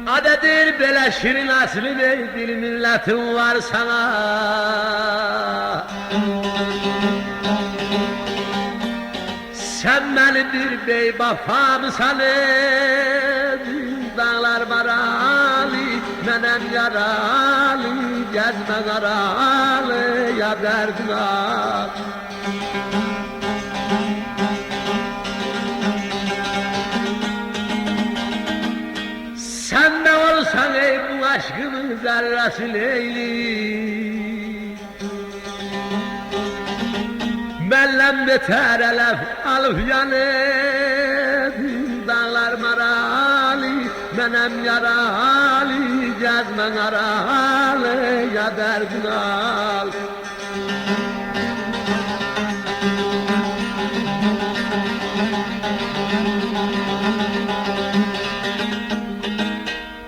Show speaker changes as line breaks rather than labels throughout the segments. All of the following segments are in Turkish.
Adedir böyle şirin aslı bey, bir milletin var sana. Sen beni bir bey vafamı sanır, dağlar baralı, menem yaralı, gezme karalı, ya derdin al. Sen de olsan ey bu aşkımın zerresi Leyli, benden beter elef alıp yanır, dağlar maralı, menem yaralı, gezmen aralı, ya derdin al.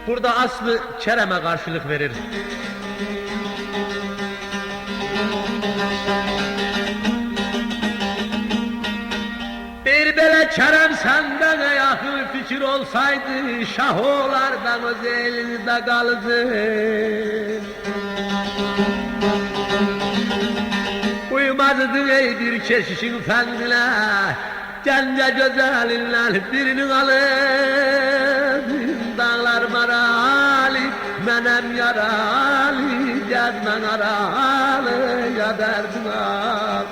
Burada aslı Kerem'e karşılık verir. Bir böyle Kerem senden yakın fikir olsaydı, şah olardan öz elinizde kaldı. Uyumazdın ey bir keşişin fendine, gence güzelinle birini alır. Dağlar maralı, menem yaralı, gezmen aralı, ya derdin al.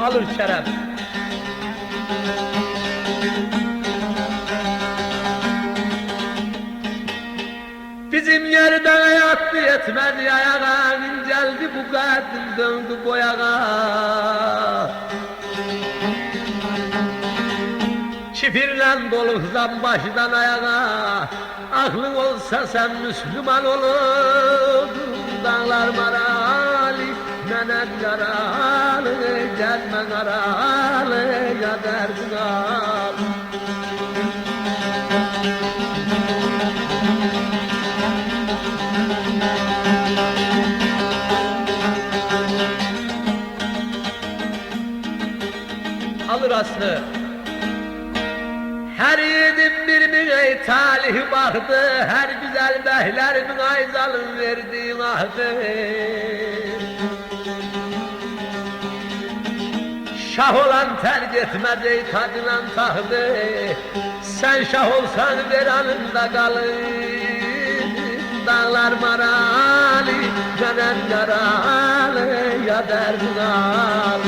Alır Kerem. Bizim yerden yattı yetmedi ayağa, inceldi bu kadın döndü boyağa. Çifirle dolu zam baştan ayağa, aklın olsa sen Müslüman olurdun. Dağlar maralı, menem yaralı, gezmen aralı, ya derdin al. Alır aslı. Her yiğidin bir müney talih baktı, her güzel behlerimin ayzalın verdiğin ahdı. Şah olan terk etmez ey tadınan tahtı, sen şah olsan ver anında kalır. Dağlar maralı, menem yaralı, ya derdin al.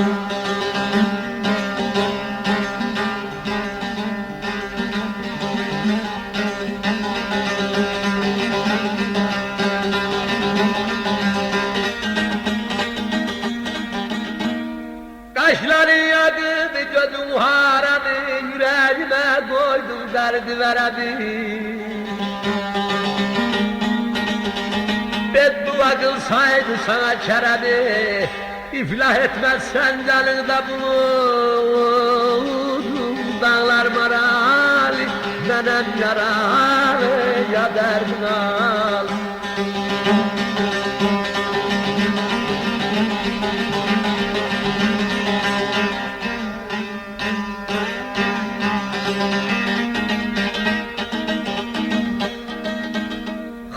Kaşların yakıdı, gözün haradı, yüreğime koydum derdi veredi. Beddua kılsaydı sana keredi, iflah etmezsen canında bulundum. Dağlar maralı, menem yaralı, ya derdin al.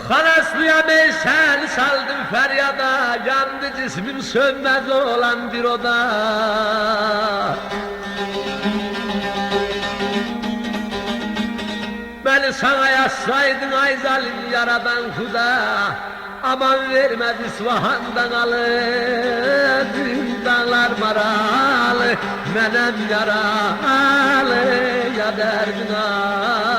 Kanaslıya bey sen saldım feryada, yandı cismim sönmez olan bir oda. Beni sana yazsaydın ay zalim yaradan Huda, aman vermez İsfahan'dan alırdın. Dağlar maralı, menem yaralı, ya derdin al.